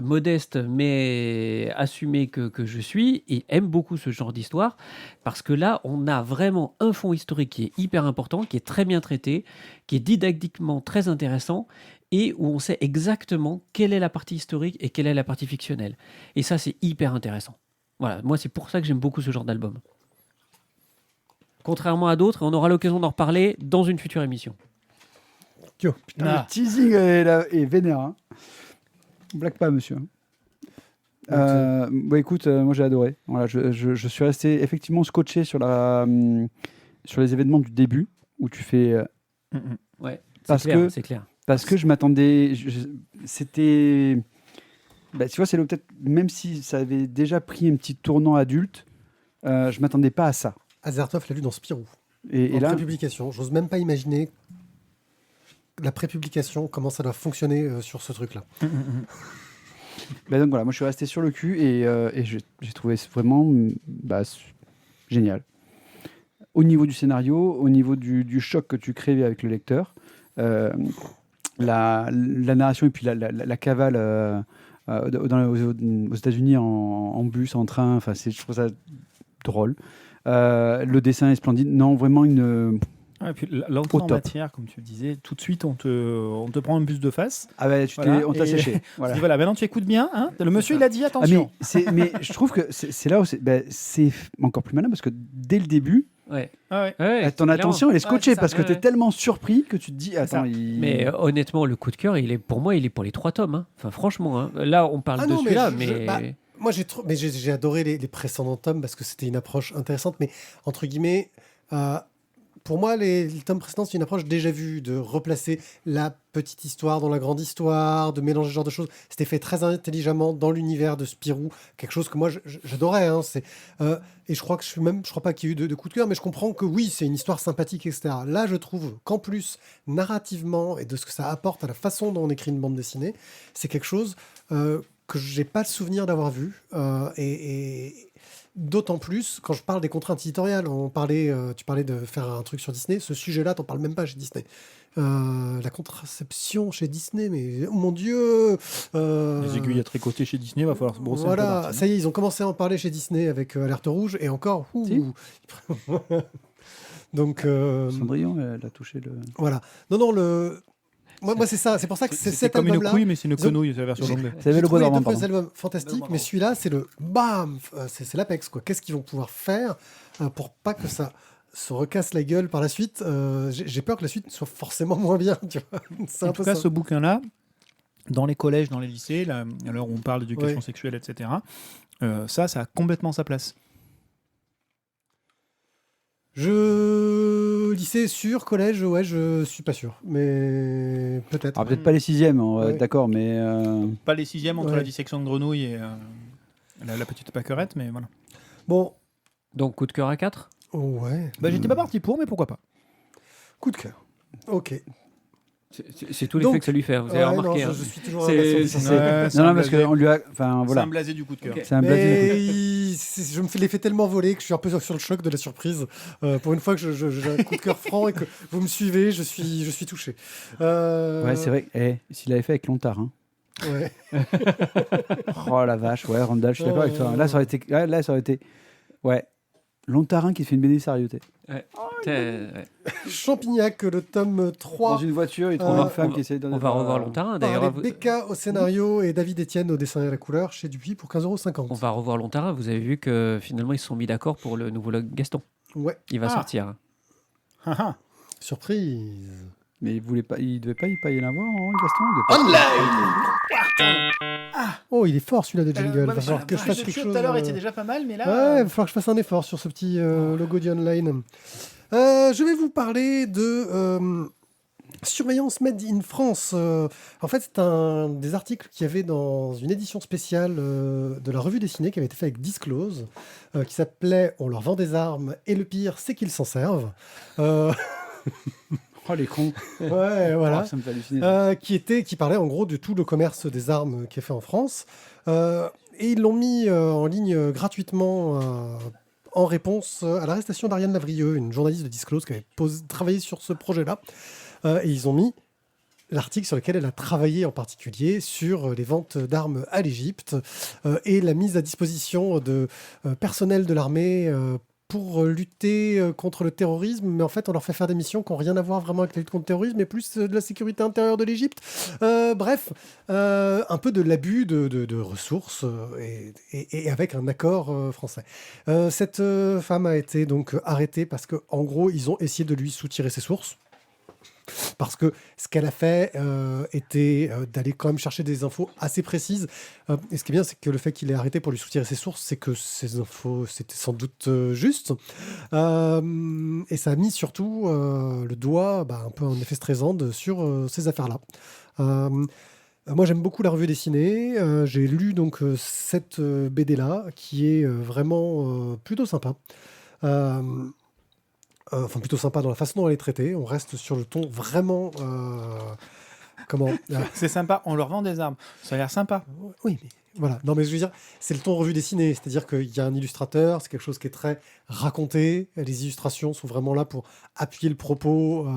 modeste mais assumé que je suis, et aime beaucoup ce genre d'histoire, parce que là, on a vraiment un fond historique qui est hyper important, qui est très bien traité, qui est didactiquement très intéressant, et où on sait exactement quelle est la partie historique et quelle est la partie fictionnelle. Et ça, c'est hyper intéressant. Voilà, moi, c'est pour ça que j'aime beaucoup ce genre d'album. Contrairement à d'autres, et on aura l'occasion d'en reparler dans une future émission. Putain, Ah. le teasing est vénère. Hein. Blague pas, monsieur. Bah, écoute, moi j'ai adoré. Voilà, je suis resté effectivement scotché sur les événements du début où tu fais. Ouais, Parce c'est clair, que- c'est clair. Parce que je m'attendais. C'était. Bah, tu vois, c'est peut-être. Même si ça avait déjà pris un petit tournant adulte, je m'attendais pas à ça. Azertov l'a lu dans Spirou. Et En là, prépublication. J'ose même pas imaginer la prépublication, comment ça doit fonctionner sur ce truc-là. bah, donc voilà, moi je suis resté sur le cul et j'ai trouvé vraiment génial. Au niveau du scénario, au niveau du choc que tu crées avec le lecteur, la narration et puis la cavale aux États-Unis en bus, en train, enfin, je trouve ça drôle. Le dessin est splendide. Non, vraiment une. Et puis l'entrée Au en top. matière, comme tu disais, tout de suite on te prend un bus de face. Ah bah, Voilà, on t'a et- séché. Tu Voilà. dis, voilà, maintenant tu écoutes bien. Hein, le monsieur ça. il a dit Ah, attention. mais je trouve que c'est là où c'est encore plus malin parce que dès le début, Ouais. Ah ouais. Ouais, ton clairement. attention elle est scotchée c'est ça. parce que Ouais, tu es ouais. tellement surpris que tu te dis ça. attends, Mais honnêtement, le coup de cœur, pour moi, il est pour les 3 tomes. Hein. Enfin, franchement, hein. Là, on parle Ah de non, mais celui-là, je- mais. bah, Moi, j'ai adoré les précédents tomes parce que c'était une approche intéressante, mais entre guillemets, pour moi, les tomes précédents, c'est une approche déjà vue, de replacer la petite histoire dans la grande histoire, de mélanger ce genre de choses. C'était fait très intelligemment dans l'univers de Spirou, quelque chose que moi j'adorais. Hein, et je crois pas qu'il y ait eu de coup de cœur, mais je comprends que oui, c'est une histoire sympathique, etc. Là, je trouve qu'en plus, narrativement et de ce que ça apporte à la façon dont on écrit une bande dessinée, c'est quelque chose que j'ai pas le souvenir d'avoir vu. Et d'autant plus quand je parle des contraintes éditoriales. Tu parlais de faire un truc sur Disney. Ce sujet-là, t'en parles même pas chez Disney. La contraception chez Disney, mais oh mon Dieu. Les aiguilles à tricoter chez Disney, va falloir se brosser un peu Voilà, partout. ça y est, ils ont commencé à en parler chez Disney avec Alerte Rouge et encore. Si. Donc Cendrillon elle a touché le. voilà. Non, moi c'est ça. C'est pour ça que c'est C'est cet comme une album-là. couille, mais c'est une Ils ont- quenouille, c'est la version anglaise. Ça avait J'ai le trouvé bois les deux dormant, premiers pardon. albums fantastiques, mais celui-là, c'est le bam, c'est l'apex quoi. Qu'est-ce qu'ils vont pouvoir faire pour pas que ça se recasse la gueule par la suite. J'ai peur que la suite soit forcément moins bien. Tu vois, c'est En un tout peu cas, ça. ce bouquin-là, dans les collèges, dans les lycées, là, à l'heure où on parle d'éducation Ouais. sexuelle, etc., ça a complètement sa place. Lycée sûr, collège, ouais, je suis pas sûr, mais peut-être. Alors peut-être pas les sixièmes, Ouais. d'accord, mais Pas les sixièmes entre Ouais. la dissection de grenouille et la petite pâquerette, mais voilà. Bon, Donc, coup de cœur à 4. ouais, Bah, j'étais pas parti pour, mais pourquoi pas. coup de cœur. Ok. C'est tout Donc- l'effet que ça lui fait, vous avez Ouais, remarqué. non, hein. je suis toujours C'est- impatient. c'est- non, parce qu'on lui a, enfin C'est voilà, un blasé du coup de cœur. Ok. c'est un blasé. Mais je me fais l'effet tellement volé que je suis un peu sur le choc de la surprise. Pour une fois que j'ai un coup de cœur franc et que vous me suivez, je suis touché. Ouais, c'est vrai. S'il avait fait avec Lontard, hein. Ouais. Oh la vache, ouais, Randall, je suis d'accord avec toi. Là, ça aurait été, ouais, Lontarin qui te fait une BD sérieux. Ouais. Champignac, le tome 3. Dans une voiture, il trouve Euh, une femme qui essaie de donner. On va revoir Lontarin, d'ailleurs. Avec Vous- Becca au scénario et David Etienne au dessin et à la couleur chez Dupuis pour 15,50 On €. va revoir Lontarin. Vous avez vu que finalement, ils se sont mis d'accord pour le nouveau log Gaston. Ouais. Il va Ah. sortir. Ah, ah. Surprise. Mais il devait pas y l'avoir en Gaston. Il devait pas- Oh, il est fort celui-là de jingle. Ouais, Va falloir que je fasse quelque chose. tout à l'heure était déjà pas mal, mais là. Ouais, il va falloir que je fasse un effort sur ce petit logo du online. Je vais vous parler de Surveillance Made in France. En fait, c'est un des articles qu'il y avait dans une édition spéciale de la revue dessinée qui avait été fait avec Disclose, qui s'appelait On leur vend des armes et le pire, c'est qu'ils s'en servent. Oh, les cons. Ouais, voilà. Oh, ça me fait halluciner. Qui parlait en gros de tout le commerce des armes qui est fait en France. Et ils l'ont mis en ligne gratuitement en réponse à l'arrestation d'Ariane Lavrieux, une journaliste de Disclose qui avait travaillé sur ce projet-là. Et ils ont mis l'article sur lequel elle a travaillé en particulier sur les ventes d'armes à l'Égypte et la mise à disposition de personnel de l'armée pour lutter contre le terrorisme, mais en fait on leur fait faire des missions qui n'ont rien à voir vraiment avec la lutte contre le terrorisme, mais plus de la sécurité intérieure de l'Égypte. Bref, un peu de l'abus de ressources et avec un accord français. Cette femme a été donc arrêtée parce qu'en gros ils ont essayé de lui soutirer ses sources. Parce que ce qu'elle a fait était d'aller quand même chercher des infos assez précises. Et ce qui est bien, c'est que le fait qu'il ait arrêté pour lui soutirer ses sources, c'est que ces infos, c'était sans doute justes. Et ça a mis surtout le doigt, un peu en effet Streisand, sur ces affaires-là. Moi, j'aime beaucoup la revue dessinée. J'ai lu donc cette BD-là, qui est vraiment plutôt sympa. Enfin, plutôt sympa dans la façon dont elle est traitée. On reste sur le ton vraiment... C'est sympa, on leur vend des armes. Ça a l'air sympa. Oui, mais voilà. Non, mais je veux dire, c'est le ton revue dessinée. C'est-à-dire qu'il y a un illustrateur, c'est quelque chose qui est très raconté. Les illustrations sont vraiment là pour appuyer le propos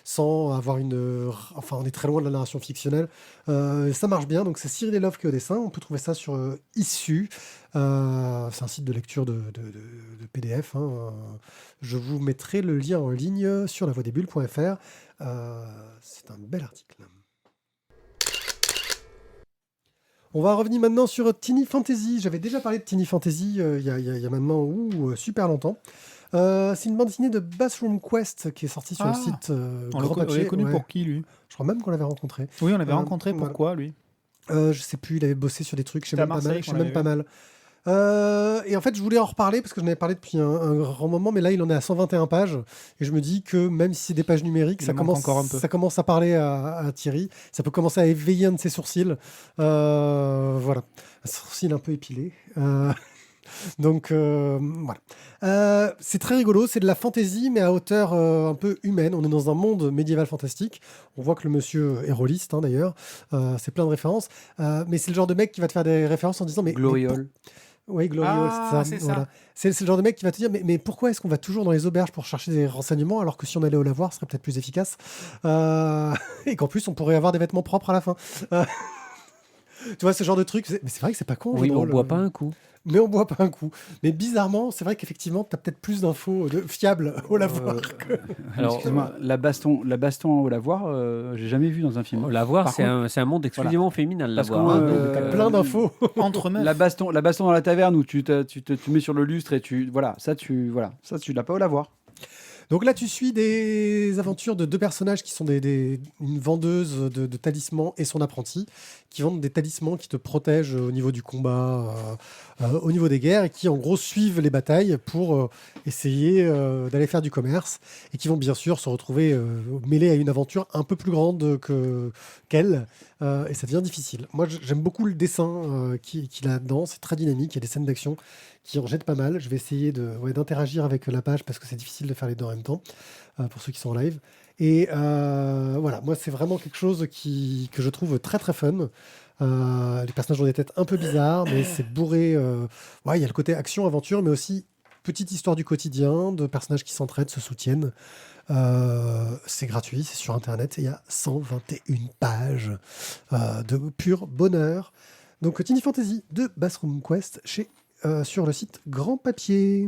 sans avoir une... Enfin, on est très loin de la narration fictionnelle. Ça marche bien. Donc, c'est Cyril Eloff qui est au dessin. On peut trouver ça sur Issu. C'est un site de lecture de PDF. Hein. Je vous mettrai le lien en ligne sur lavoidesbulles.fr. C'est un bel article. On va revenir maintenant sur Tiny Fantasy. J'avais déjà parlé de Tiny Fantasy il y a maintenant super longtemps. C'est une bande dessinée de Bathroom Quest qui est sortie sur le site On Grand l'a Papier. connu Ouais. pour qui, lui? Je crois même qu'on l'avait rencontré. Oui, on l'avait rencontré. voilà. Pourquoi, lui? Je sais plus, il avait bossé sur des trucs chez C'était à même pas mal. Marseille Chez qu'on même l'avait pas mal. Et en fait, je voulais en reparler parce que j'en avais parlé depuis un grand moment, mais là, il en est à 121 pages. Et je me dis que même si c'est des pages numériques, Il ça en manque encore un peu. commence à parler à Thierry. Ça peut commencer à éveiller un de ses sourcils. Voilà. Un sourcil un peu épilé. Donc, voilà. C'est très rigolo. C'est de la fantasy, mais à hauteur un peu humaine. On est dans un monde médiéval fantastique. On voit que le monsieur est rôliste, hein, d'ailleurs. C'est plein de références. Mais c'est le genre de mec qui va te faire des références en disant... Gloriole. Oui, Gloriole, c'est ça. voilà. C'est le genre de mec qui va te dire mais pourquoi est-ce qu'on va toujours dans les auberges pour chercher des renseignements alors que si on allait au lavoir, ce serait peut-être plus efficace et qu'en plus, on pourrait avoir des vêtements propres à la fin. Tu vois, ce genre de truc. Mais c'est vrai que c'est pas con. Oui, mais on drôle. boit pas un coup. Mais on boit pas un coup. Mais bizarrement, c'est vrai qu'effectivement, tu as peut-être plus d'infos fiables au lavoir. Alors, Excuse-moi, la baston au lavoir, j'ai jamais vu dans un film. Lavoir, Par c'est un monde exclusivement féminin, le Parce lavoir. qu'on, hein. T'as plein d'infos. Entre meufs. La baston dans la taverne où tu te mets sur le lustre et tu l'as pas au lavoir. Donc là, tu suis des aventures de deux personnages qui sont une vendeuse de talismans et son apprenti, qui vendent des talismans qui te protègent au niveau du combat, au niveau des guerres, et qui en gros suivent les batailles pour essayer d'aller faire du commerce, et qui vont bien sûr se retrouver mêlés à une aventure un peu plus grande qu'elle, et ça devient difficile. Moi, j'aime beaucoup le dessin qu'il a là-dedans, c'est très dynamique, il y a des scènes d'action qui en jettent pas mal. Je vais essayer d'interagir avec la page parce que c'est difficile de faire les deux en même temps pour ceux qui sont en live. Et voilà, moi c'est vraiment quelque chose que je trouve très très fun. Les personnages ont des têtes un peu bizarres, mais c'est bourré. Il y a le côté action-aventure, mais aussi petite histoire du quotidien, de personnages qui s'entraident, se soutiennent. C'est gratuit, c'est sur Internet, et il y a 121 pages de pur bonheur. Donc Tiny Fantasy de Bathroom Quest sur le site Grand Papier.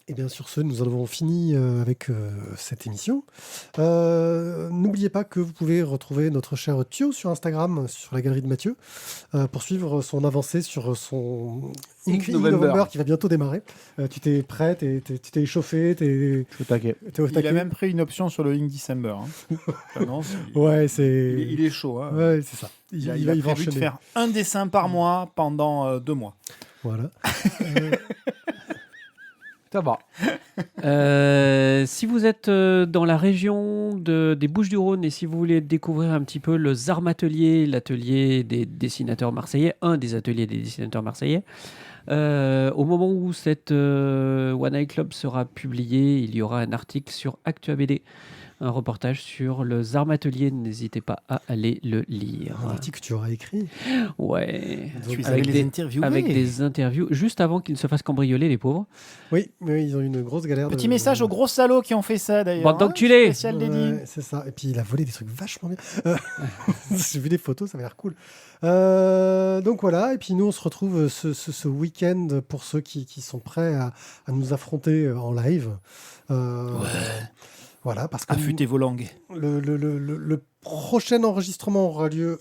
Et bien sur ce, nous en avons fini avec cette émission. N'oubliez pas que vous pouvez retrouver notre cher Thio sur Instagram, sur la galerie de Mathieu, pour suivre son avancée sur son Ink November qui va bientôt démarrer. Tu t'es prêt, tu t'es échauffé, Je suis au taquet. t'es au Il taquet. a même pris une option sur le Ink December. Hein. Enfin, non, Ouais, c'est... il est chaud. Hein. Ouais, c'est ça. Il a va prévu de enchaîner. faire un dessin par mois pendant 2 mois. Voilà. Ça va. Si vous êtes dans la région des Bouches-du-Rhône et si vous voulez découvrir un petit peu le Zarmatelier, l'atelier des dessinateurs marseillais, un des ateliers des dessinateurs marseillais, au moment où cette One Eye Club sera publié, il y aura un article sur Actua BD, un reportage sur le Zarmatelier. N'hésitez pas à aller le lire. Un article que tu auras écrit. Ouais. Donc, Tu avec les des- interviews. Avec des interviews juste avant qu'ils ne se fassent cambrioler, les pauvres. Oui, mais ils ont eu une grosse galère. Petit message aux gros salauds qui ont fait ça d'ailleurs. Bande d'enculés. Spécial dédié. Ouais, c'est ça. Et puis il a volé des trucs vachement bien. J'ai vu des photos, ça avait l'air cool. Donc voilà. Et puis nous, on se retrouve ce week-end pour ceux qui sont prêts à nous affronter en live. Voilà, parce que Affûtez vos langues. le prochain enregistrement aura lieu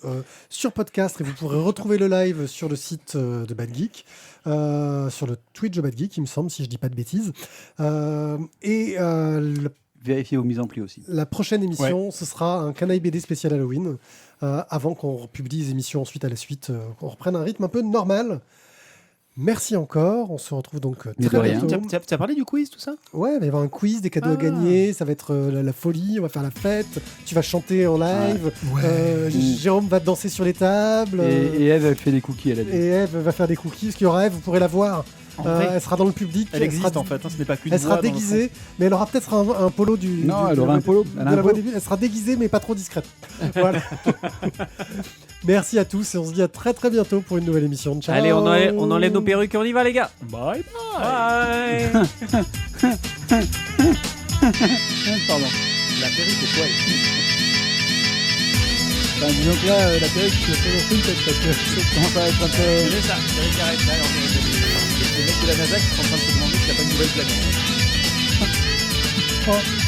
sur podcast et vous pourrez retrouver le live sur le site de Bad Geek, sur le Twitch de Bad Geek, il me semble, si je dis pas de bêtises. Vérifiez vos mises en pli aussi. La prochaine émission, ce sera un Canaille BD spécial Halloween, avant qu'on publie les émissions ensuite à la suite, qu'on reprenne un rythme un peu normal. Merci encore, on se retrouve donc Mais très de rien. bientôt. Tu as parlé du quiz, tout ça? Ouais, il va y avoir un quiz, des cadeaux à Ah. gagner, ça va être la folie, on va faire la fête, tu vas chanter en live, Jérôme va danser sur les tables, Et Eve, elle fait des cookies, elle a dit. et Eve va faire des cookies, parce qu'il y aura Eve, vous pourrez la voir. En vrai, Elle sera dans le public. elle existe sera, en fait, hein, ce n'est pas qu'une Elle voix sera dans le déguisée, mais elle aura peut-être un polo du. Non, elle de aura la un polo. de Elle a la un voix polo. début. Elle sera déguisée, mais pas trop discrète. Voilà. Merci à tous et on se dit à très très bientôt pour une nouvelle émission. Ciao. Allez, on enlève nos perruques et on y va, les gars. Bye Bye. Pardon. La perruque au poil. Enfin, disons que là, la perruque, je fais le truc parce que ça commence à être un peu. C'est ça, perruque arrête là, alors les mecs de la NASA qui sont en train de se demander s'il n'y a pas une nouvelle planète. Oh.